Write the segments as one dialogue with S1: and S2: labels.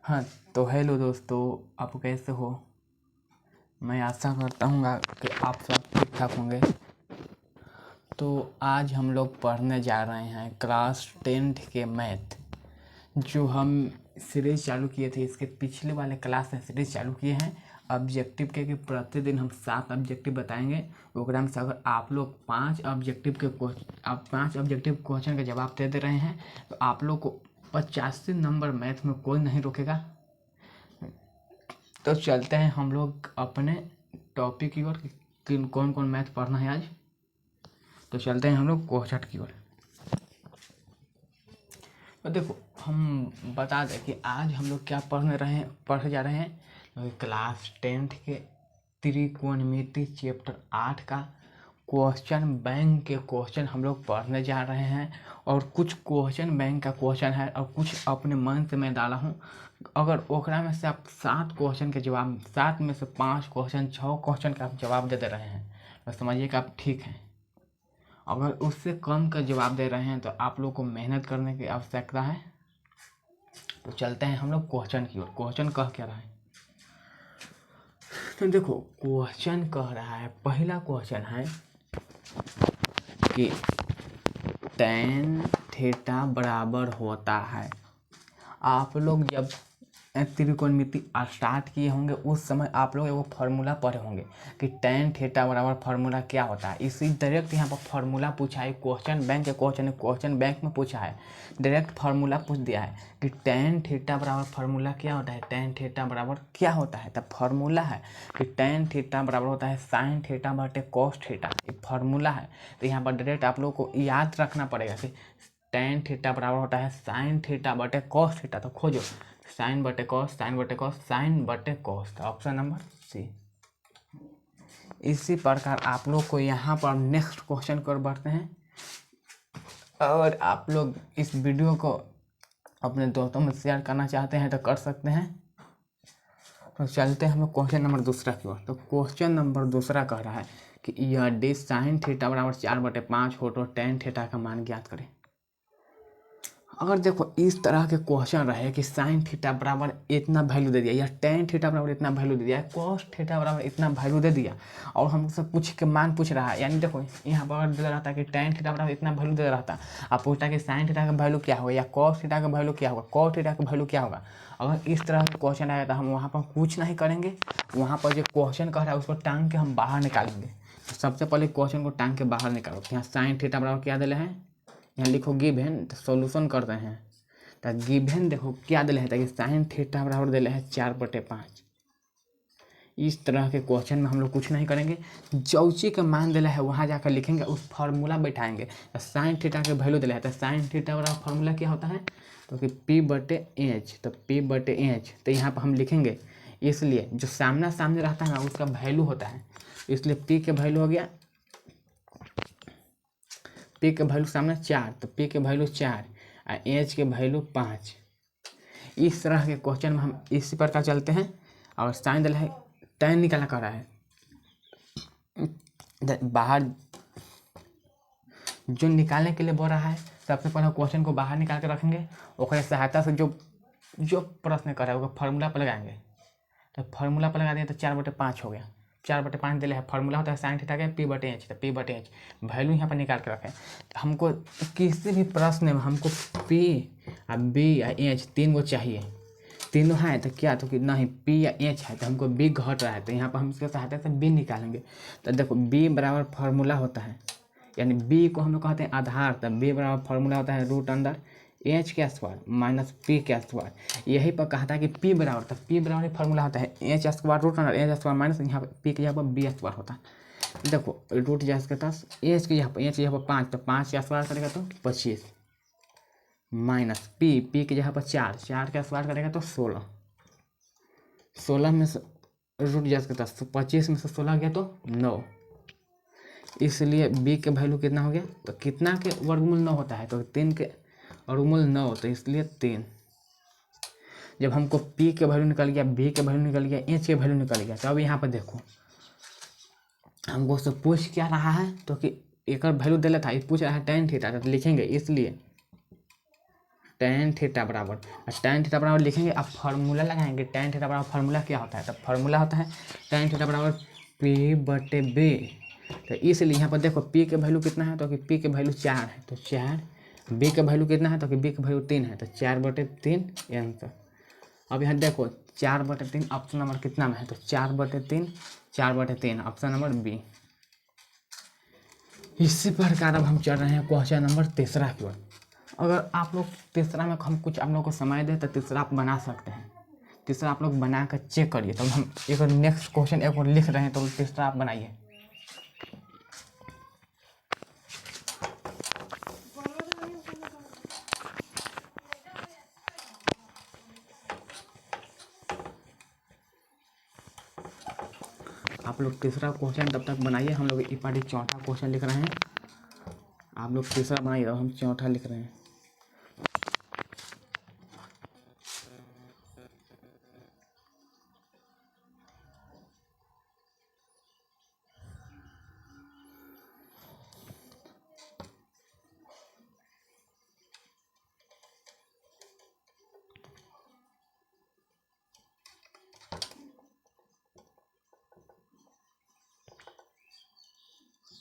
S1: हाँ, तो हेलो दोस्तों, आप कैसे हो? मैं आशा करता हूँ कि आप सब ठीक ठाक होंगे। तो आज हम लोग पढ़ने जा रहे हैं क्लास 10th के मैथ। जो हम सीरीज़ चालू किए थे, इसके पिछले वाले क्लास में सीरीज़ चालू किए हैं ऑब्जेक्टिव के कि प्रतिदिन हम 7 ऑब्जेक्टिव बताएंगे। प्रोग्राम से अगर आप लोग 5 ऑब्जेक्टिव क्वेश्चन का जवाब दे रहे हैं तो आप लोग को 85 नंबर मैथ में कोई नहीं रोकेगा। तो चलते हैं हम लोग अपने टॉपिक की ओर कि कौन कौन मैथ पढ़ना है आज। तो चलते हैं हम लोग क्वेश्चन की ओर। तो देखो, हम बता दें कि आज हम लोग क्या पढ़ जा रहे हैं तो क्लास 10th के त्रिकोणमिति चैप्टर 8 का क्वेश्चन बैंक के क्वेश्चन हम लोग पढ़ने जा रहे हैं। और कुछ क्वेश्चन बैंक का क्वेश्चन है और कुछ अपने मन से मैं डाला हूँ। अगर ओकरा में से आप 7 क्वेश्चन के जवाब, 7 में से 5 क्वेश्चन, 6 क्वेश्चन का आप जवाब दे रहे हैं तो समझिए कि आप ठीक हैं। अगर उससे कम का जवाब दे रहे हैं तो आप लोग को मेहनत करने की आवश्यकता है। तो चलते हैं हम लोग क्वेश्चन की ओर। क्वेश्चन कह क्या रहा है तो देखो, क्वेश्चन कह रहा है, पहला क्वेश्चन है कि tan थीटा बराबर होता है। आप लोग जब त्रिकोणमिति स्टार्ट किए होंगे उस समय आप लोग एगो फार्मूला पढ़े होंगे कि tan थीटा बराबर फार्मूला क्या होता है। इसी डायरेक्ट यहाँ पर फार्मूला पूछा है। क्वेश्चन बैंक में पूछा है, डायरेक्ट फार्मूला पूछ दिया है कि tan थीटा बराबर फार्मूला क्या होता है। tan थीटा बराबर क्या होता है, तब फार्मूला है कि tan थीटा बराबर होता है sin थीटा बटे cos थीटा। ये फार्मूला है। तो यहाँ पर डायरेक्ट आप लोग को याद रखना पड़ेगा कि tan थीटा बराबर होता है sin थीटा बटे cos थीटा। तो खोजो साइन बटे कॉस, साइन बटे कॉस, साइन बटे कॉस। तो ऑप्शन नंबर सी। इसी प्रकार आप लोग को यहाँ पर नेक्स्ट क्वेश्चन की ओर बढ़ते हैं। और आप लोग इस वीडियो को अपने दोस्तों में शेयर करना चाहते हैं तो कर सकते हैं। तो चलते हैं हम लोग क्वेश्चन नंबर दूसरा की ओर। तो क्वेश्चन नंबर दूसरा कह रहा है कि यह डी साइन थीटा बराबर 4/5 हो तो tan थीटा का मान ज्ञात करें। अगर देखो इस तरह के क्वेश्चन रहे कि साइन थीटा बराबर इतना वैल्यू दे दिया या tan थीटा बराबर इतना वैल्यू दे दिया या cos थीटा बराबर इतना वैल्यू दे दिया और हमसे पूछ के मान पूछ रहा है, यानी देखो यहाँ पर दे रहा था कि tan थीटा बराबर इतना वैल्यू दे रहा था, आप पूछता कि साइन थीटा का वैल्यू क्या होगा या cos थीटा का वैल्यू क्या होगा, cos थीटा का वैल्यू क्या होगा। अगर इस तरह का क्वेश्चन आया तो हम वहाँ पर कुछ नहीं करेंगे। वहाँ पर जो क्वेश्चन कह रहा है उसको टांग के हम बाहर निकालेंगे। तो सबसे पहले क्वेश्चन को टांग के बाहर निकालो। तो यहाँ साइन थीटा बराबर क्या दिले हैं, यहाँ लिखो गिवन, तो सोल्यूशन करते हैं। तो गिवन देखो क्या दिले है कि साइन थीटा बराबर दिले है 4/5। इस तरह के क्वेश्चन में हम लोग कुछ नहीं करेंगे। जौची का मान दिला है वहाँ जाकर लिखेंगे, उस फार्मूला बैठाएंगे। तो साइन थीटा के वैल्यू दिला है तो साइन थीटा बराबर फार्मूला क्या होता है तो कि P/H। तो P/H तो यहाँ पर हम लिखेंगे, इसलिए जो सामना सामने रहता है ना उसका वैल्यू होता है। इसलिए P के वैल्यू हो गया, P के वैल्यू सामने 4 तो P के वैल्यू 4 और H के वैल्यू 5। इस तरह के क्वेश्चन में हम इसी प्रकार चलते हैं। और साइन दिला है, tan निकालना कर रहा है, बाहर जो निकालने के लिए बोल रहा है सबसे पहले क्वेश्चन को बाहर निकाल के रखेंगे। उसके सहायता से जो प्रश्न कर रहा है वो फार्मूला पर लगाएंगे। तो फार्मूला पर लगा दिया तो 4/5 हो गया। 4/5 दिले है, फार्मूला होता है साइन थीटा का P/H। तो P/H वैल्यू यहाँ पर निकाल के रखें। तो हमको किसी भी प्रश्न में हमको P और B या H तीन वो चाहिए। तीनों है तो क्या, तो कि नहीं P या H है तो हमको B घट रहा है तो यहाँ पर हम इसके सहायता से B निकालेंगे। तो देखो B बराबर फार्मूला होता है, यानी B को हम लोग कहते हैं आधार। तो B बराबर फार्मूला होता है √H के स्क्वायर माइनस P के स्क्वायर। यही पर कहा था कि P बराबर, तो P बराबर फार्मूला होता है H square √H square minus यहाँ पर P के यहाँ पर B स्क्वायर होता है। देखो रूट जैसे के पास H के यहाँ पर 5 तो 5 का स्क्वायर करेगा तो 25 माइनस P के जगह पर 4 का स्क्वायर करेगा तो 16 में से रूट जैसे के पास 25 में से 16 गया तो 9। इसलिए B के वैल्यू कितना हो गया, तो कितना के वर्गमूल 9 होता है तो 3 के वर्गमूल 9, तो इसलिए 3। जब हमको P के वैल्यू निकल गया, B के वैल्यू निकल गया, H के वैल्यू निकल गया, तो अब यहाँ पर देखो हमको उससे पूछ क्या रहा है तो कि एक वैल्यू दे था, पूछ रहा है tan थीटा तो लिखेंगे, इसलिए tan थीटा बराबर, और tan थीटा बराबर लिखेंगे, अब फार्मूला लगाएंगे। tan थीटा बराबर फार्मूला क्या होता है, तो फार्मूला होता है tan थीटा बराबर P/B। तो इसलिए यहाँ पर देखो P के वैल्यू कितना है, तो कि P के वैल्यू 4 है, तो 4, B के वैल्यू कितना है, तो कि B के वैल्यू 3 है, तो 4/3 आंसर। अब यहाँ देखो 4/3 ऑप्शन नंबर कितना में है, तो 4/3, 4/3 ऑप्शन नंबर बी। इसी प्रकार अब हम चल रहे हैं क्वेश्चन नंबर तीसरा की ओर। अगर आप लोग तीसरा में हम कुछ आप लोग को समय दें तो तीसरा आप बना सकते हैं। तीसरा आप लोग बना कर चेक करिए, तो हम एक और नेक्स्ट क्वेश्चन एक और लिख रहे हैं, तो तीसरा आप बनाइए। आप लोग तीसरा क्वेश्चन तब तक बनाइए, हम लोग ई पार्टी चौथा क्वेश्चन लिख रहे हैं। आप लोग तीसरा बनाइए, हम चौथा लिख रहे हैं।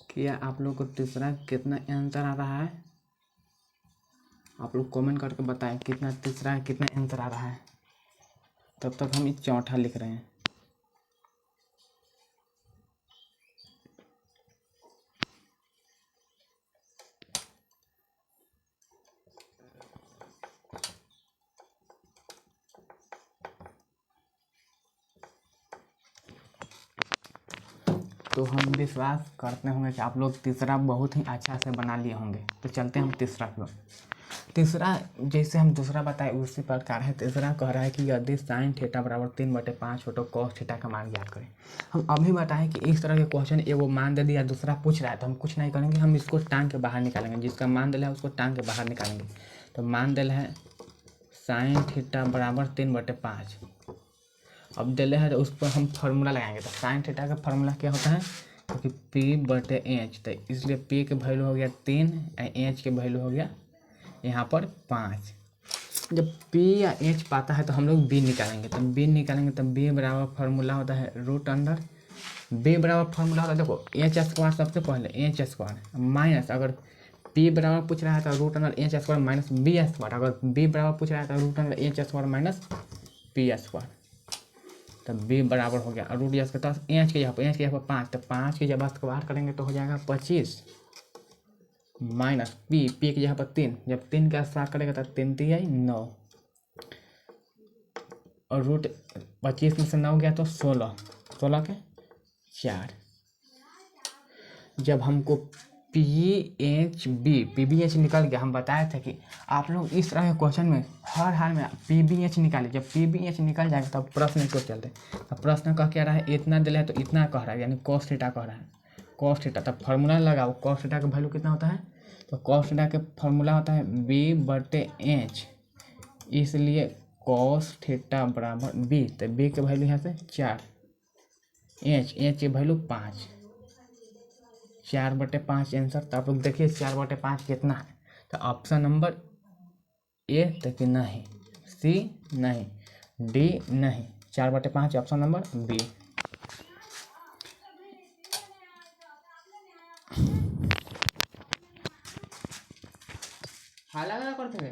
S1: क्या आप लोग को तीसरा कितना आंसर आ रहा है, आप लोग कमेंट करके बताएं कितना तीसरा है, कितना आंसर आ रहा है। तब तक हम चौथा लिख रहे हैं। तो हम विश्वास करते होंगे कि आप लोग तीसरा बहुत ही अच्छा से बना लिए होंगे। तो चलते हैं हम तीसरा की ओर। तीसरा जैसे हम दूसरा बताए उसी प्रकार है। तीसरा कह रहा है कि यदि साइन थीटा बराबर 3/5 हो तो कॉस थीटा का मान ज्ञात करें। हम अभी बताएं कि इस तरह के क्वेश्चन एगो मान दे दिया, दूसरा पूछ रहा है, तो हम कुछ नहीं करेंगे, हम इसको टांग के बाहर निकालेंगे। जिसका मान दिला है उसको टांग के बाहर निकालेंगे। तो मान दिला है साइन थीटा बराबर 3/5। अब दिले है तो उस पर हम फार्मूला लगाएंगे। तो साइन थीटा का फार्मूला क्या होता है, क्योंकि P/H, तो इसलिए P के वैल्यू हो गया 3 और H के वैल्यू हो गया यहाँ पर 5। जब P या H पाता है तो हम लोग B निकालेंगे। तो B निकालेंगे तो B बराबर फार्मूला होता है √अंडर, B बराबर फार्मूला होता है, देखो H² सबसे पहले H² माइनस, अगर P बराबर पूछ रहा है तो √H² माइनस B², अगर B बराबर पूछ रहा है तो √H² माइनस P²। तब B बराबर हो गया, रूट यस के पास H के यहाँ पर 5, तो 5 की जब स्क्वायर करेंगे तो हो जाएगा 25 माइनस P के यहाँ पर 3, जब 3 का स्क्वायर करेगा तो 3 3 आई 9, और रूट 25 में से 9 गया तो 16, 16 के 4। जब हमको PBH निकल गया, हम बताए थे कि आप लोग इस तरह के क्वेश्चन में हर हाल में PBH निकालिए। जब PBH निकल जाएगा तब प्रश्न को चलते। अब प्रश्न कह क्या रहा है, इतना दिला है तो इतना कह रहा है, यानी कॉस थीटा कह रहा है, कॉस थीटा। तब फार्मूला लगाओ, कॉस थीटा का वैल्यू कितना होता है, तो कॉस थीटा का फार्मूला होता है B/H, इसलिए कॉस थीटा बराबर B। तो B के वैल्यू यहाँ से 4, H की वैल्यू 5, 4/5 आंसर। तो आप लोग देखिए 4/5 कितना है, तो ऑप्शन नंबर ए, तो कि नहीं, सी नहीं, डी नहीं, 4/5 ऑप्शन नंबर बी। हाला लगा करते थे।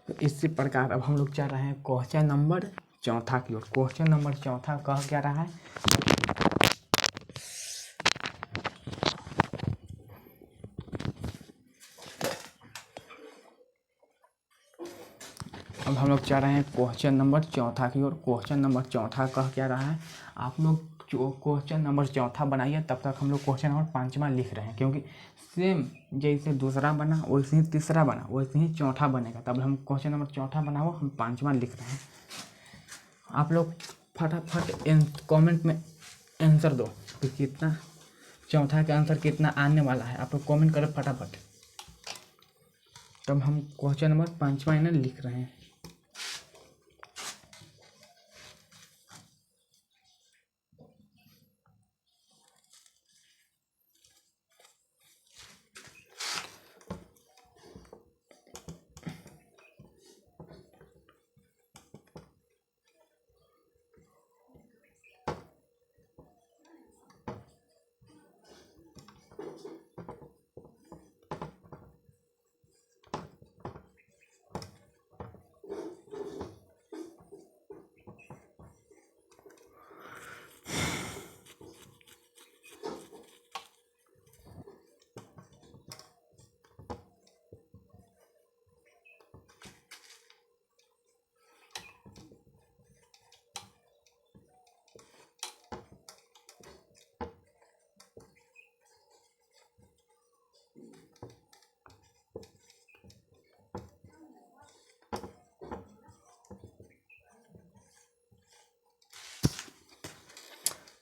S1: तो इसी प्रकार अब हम लोग चल रहे हैं क्वेश्चन नंबर चौथा की ओर। क्वेश्चन नंबर चौथा कह क्या रहा है, अब हम लोग चल रहे हैं क्वेश्चन नंबर चौथा की ओर। क्वेश्चन नंबर चौथा कह क्या रहा है, आप लोग जो क्वेश्चन नंबर चौथा बनाइए, तब तक हम लोग क्वेश्चन नंबर 5वां लिख रहे हैं, क्योंकि सेम जैसे दूसरा बना वैसे ही तीसरा बना वैसे ही चौथा बनेगा। तब हम क्वेश्चन नंबर चौथा बनाओ, हम 5वां लिख रहे हैं। आप लोग फटाफट कमेंट में आंसर दो कि कितना चौथा का आंसर कितना आने वाला है, आप लोग कमेंट करो फटाफट। तब हम क्वेश्चन नंबर 5वां इन्हें लिख रहे हैं।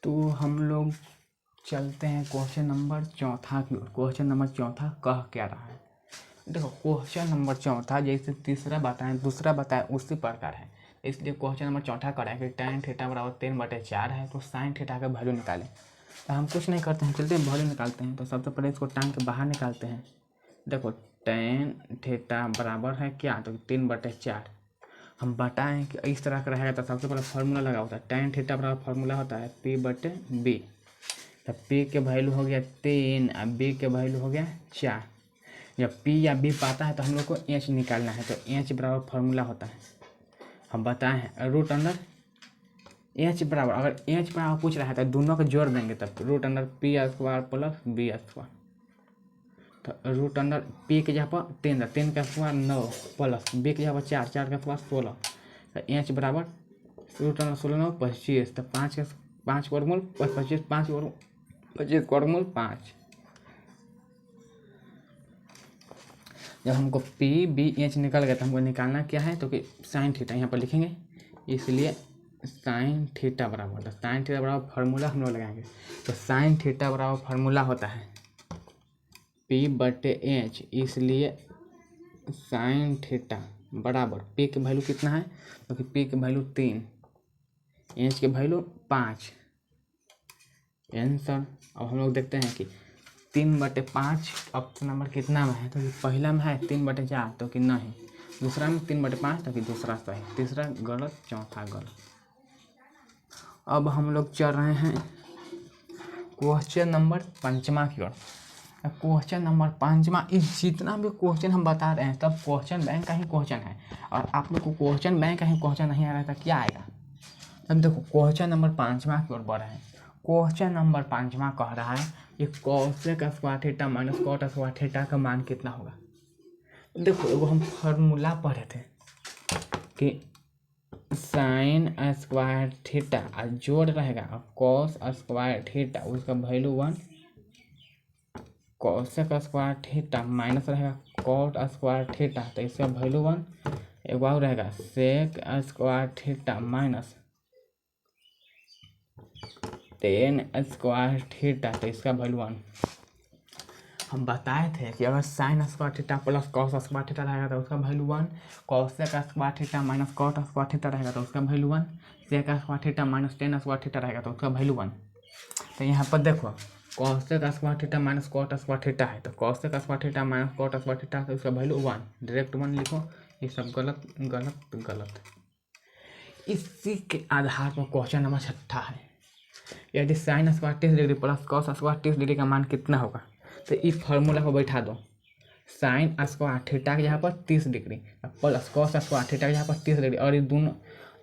S1: तो हम लोग चलते हैं क्वेश्चन नंबर चौथा की ओर। क्वेश्चन नंबर चौथा कह क्या रहा है? देखो क्वेश्चन नंबर चौथा जैसे तीसरा बताएं दूसरा बताएं उसी प्रकार है, इसलिए क्वेश्चन नंबर चौथा करें कि tan थीटा बराबर 3/4 है तो sin थीटा का वैल्यू निकालें। तो हम कुछ नहीं करते हैं, चलते हैं वैल्यू निकालते हैं। तो सबसे पहले इसको टांग के बाहर निकालते हैं। देखो tan थीटा बराबर है क्या, तो 3/4 हम बताएं कि इस तरह का रहेगा। तो सबसे पहले फार्मूला लगा होता है, tan थीटा बराबर फार्मूला होता है P/B। तो P के वैल्यू हो गया 3 और B के वैल्यू हो गया 4। जब P या B पाता है तो हम लोग को H निकालना है। तो H बराबर फार्मूला होता है, हम बताए हैं रूट अंडर H बराबर, अगर H बराबर पूछ रहा है तो दोनों को जोड़ देंगे तब root under P² plus B²। तो रूट अंडर P के जगह पर 3 का स्क्वायर 9 प्लस B के जगह पर 4 का स्क्वायर 16। तो H बराबर रूट अंडर 16 9 25। तो 5 वर्गमूल 25 25 वर्गमूल 5। जब हमको P B H निकल गया तो हमको निकालना क्या है, तो कि साइन थीटा यहाँ पर लिखेंगे, इसलिए साइन थीटा बराबर, तो साइन थीटा बराबर फार्मूला हम लोग लगाएंगे। तो साइन थीटा बराबर फार्मूला होता है P/H, इसलिए साइन थीटा बराबर P की वैल्यू कितना है, तो कि P की वैल्यू 3, H की वैल्यू 5। आंसर अब हम लोग देखते हैं कि 3/5 ऑप्शन नंबर कितना में है, तो पहला में है 3/4 तो कि नहीं, दूसरा में 3/5 तो कि दूसरा सही, तीसरा गलत, चौथा गलत। अब हम लोग चल रहे हैं क्वेश्चन नंबर पाँचवा की ओर। क्वेश्चन नंबर पाँचवा, इस जितना भी क्वेश्चन हम बता रहे हैं तब क्वेश्चन बैंक का ही क्वेश्चन है, और आप लोग को क्वेश्चन बैंक का ही क्वेश्चन नहीं आ रहा था क्या आएगा। अब देखो क्वेश्चन नंबर पाँचवा की ओर बढ़ रहे हैं। क्वेश्चन नंबर पाँचवा कह रहा है कि cosec square theta minus cot square theta का मान कितना होगा। देखो एगो हम फार्मूला पढ़े थे कि साइन स्क्वायर थीटा और जोड़ रहेगा कॉस स्क्वायर थीटा, उसका value 1, cosec square theta minus रहेगा कॉट स्क्वायर थीटा तो इसका वैल्यू 1, एक और रहेगा sec square theta minus ten square theta तो इसका वैल्यू 1। हम बताए थे कि अगर sine square theta plus cos square theta रहेगा तो उसका value 1, cosec square theta minus cot square theta रहेगा तो उसका value 1, sec square theta minus ten square theta रहेगा तो उसका वैल्यू 1। तो यहाँ पर देखो cosec square theta minus cot square theta है, तो cosec square theta minus cot square theta तो उसका वैल्यू 1, डायरेक्ट 1 लिखो। ये सब गलत गलत गलत। इसी के आधार पर क्वेश्चन नंबर 6 है, यदि sine square 30 degree plus cos square 30 degree का मान कितना होगा। तो इस फार्मूला को बैठा दो, साइन स्क्वायर थीटा के यहाँ पर 30 degree plus cos square theta के यहाँ पर 30 डिग्री, और ये दोनों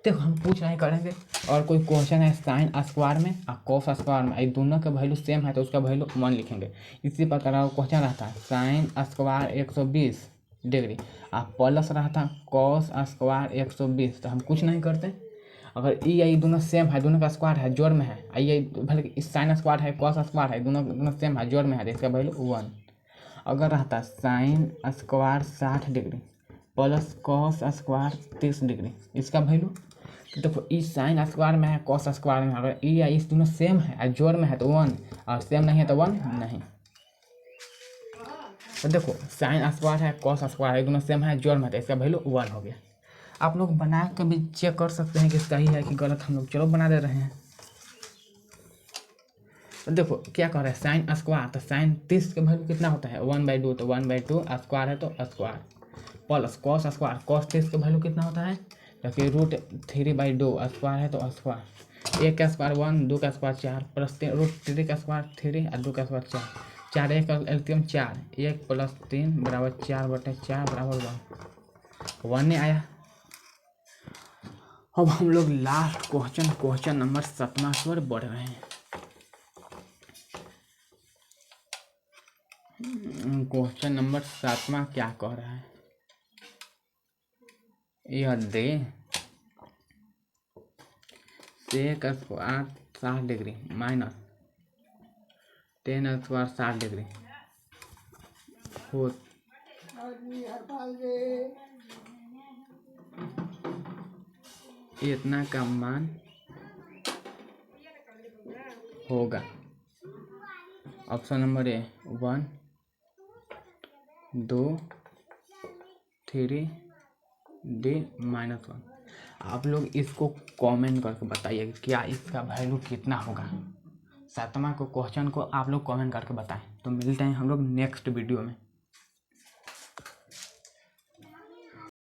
S1: देखो हम पूछ नहीं करेंगे। और कोई क्वेश्चन है साइन स्क्वायर में और कॉस स्क्वायर में, ये दोनों का वैल्यू सेम है तो उसका वैल्यू 1 लिखेंगे। इसी प्रकार का क्वेश्चन रहता है साइन स्क्वायर 120 डिग्री और प्लस रहता कॉस स्क्वायर 120, तो हम कुछ नहीं करते। अगर ये दोनों सेम है, दोनों का स्क्वायर है जोड़ में है, ये भले इस साइन स्क्वायर है कॉस स्क्वायर है, दोनों सेम है जोड़ में है तो इसका वैल्यू 1। अगर रहता sine square 60 degree plus cos square 30 degree, इसका वैल्यू देखो इस साइन स्क्वायर में है कॉस स्क्वायर में, अगर ये इस दोनों सेम है और जोड़ में है तो 1, और सेम नहीं है तो 1 नहीं। तो देखो साइन स्क्वायर है कॉस स्क्वायर है, दोनों सेम है जोड़ में है तो इसका वैल्यू 1 हो गया। आप लोग बना के भी चेक कर सकते हैं कि सही है कि गलत, हम लोग चलो बना दे रहे हैं। तो देखो क्या कह रहा है साइन स्क्वायर, तो साइन 30 का वैल्यू कितना होता है 1/2, तो 1/2 स्क्वायर है तो square, plus cos square cos 30 का वैल्यू कितना होता है, जबकि √3/2 स्क्वायर है तो स्क्वायर, 1 का स्क्वायर 1, 2 का स्क्वायर 4 प्लस √3 का स्क्वायर 3 और 2 का स्क्वायर 4, 4 1 का एलसीएम 4, 1 + 3 बराबर 4/4 बराबर 1 ने आया। अब हम लोग लास्ट क्वेश्चन नंबर 7वां की ओर बढ़ रहे हैं। क्वेश्चन नंबर 7वां क्या कह रहा है, यह दे sec square 60 degree minus ten square 60 degree हो इतना का मान होगा। Option number A 1 2 3 D -1। आप लोग इसको कमेंट करके बताइए क्या इसका वैल्यू कितना होगा। 7वां को क्वेश्चन को आप लोग कमेंट करके बताएं। तो मिलते हैं हम लोग नेक्स्ट वीडियो में।